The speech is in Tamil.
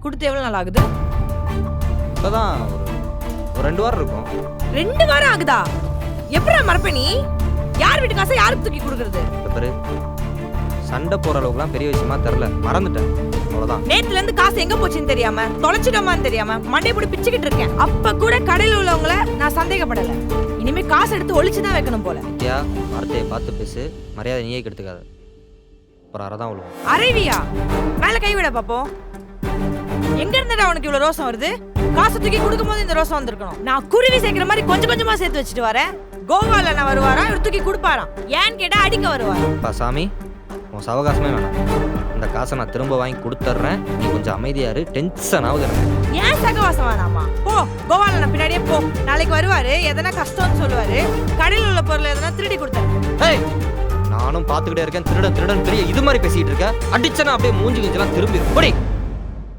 கொடுத்து எவ்வளவு நாள் ஆகுது? இப்பதான் ஒரு 2 வாரம் இருக்கும். 2 வாரம் ஆகுதா? எப்படா மறப்ப நீ? யார் வீட்டு காசை யாருக்கு தூக்கி கொடுக்கறது? பாரு, சண்டை போற அளவுக்குலாம் பெரிய விஷயமா தெரியல, மறந்துட்டேன், அவ்வளவுதான். நேத்துல இருந்து காசு எங்க போச்சுன்னு தெரியாம, தொலைச்சிட்டோமான்னு தெரியாம மண்டை போட்டு பிச்சுக்கிட்டு இருக்கேன். அப்ப கூட கடையில உள்ளவங்கள நான் சந்தேகப்படல. இனிமே காசு எடுத்து ஒளிச்சுதான் வைக்கணும் போல. நித்யா, வார்த்தையை பார்த்து பேசு, மரியாதை நீயே கெடுத்துக்காத. ஒரு அறதான் விழுவும். அரைவியா? மேல கை விட பாப்போம். எங்க இருந்தடா உனக்கு இவ்வளவு ரோசம் வருது? காசு தூக்கி கொடுக்கும் போது இந்த ரோசம் வந்திருக்கணும். நான் குருவி சேர்க்கிற மாதிரி கொஞ்சம் கொஞ்சமா சேர்த்து வச்சுட்டு வரேன். கோவால நான் வருவாரா, இவர் தூக்கி கொடுப்பாராம். ஏன்னு கேட்டா அடிக்க வருவார். சாமி, உன் சவகாசமே வேணாம். இந்த காசை நான் திரும்ப வாங்கி கொடுத்துட்றேன். நீ கொஞ்சம் அமைதியா இரு, டென்ஷன் ஆகுது எனக்கு. ஏன் சகவாசம் வேணாமா? போ, கோவால நான் பின்னாடியே போ. நாளைக்கு வருவாரு, எதனா கஷ்டம்னு சொல்லுவாரு. கடையில் உள்ள பொருள் எதனா திருடி கொடுத்தாரு. நானும் பாத்துக்கிட்டே இருக்கேன், திருடன் திருடன் பெரிய இது மாதிரி பேசிட்டு இருக்க. அடிச்சனா அப்படியே மூஞ்சி கிஞ்சலாம் திரும்பி போடி.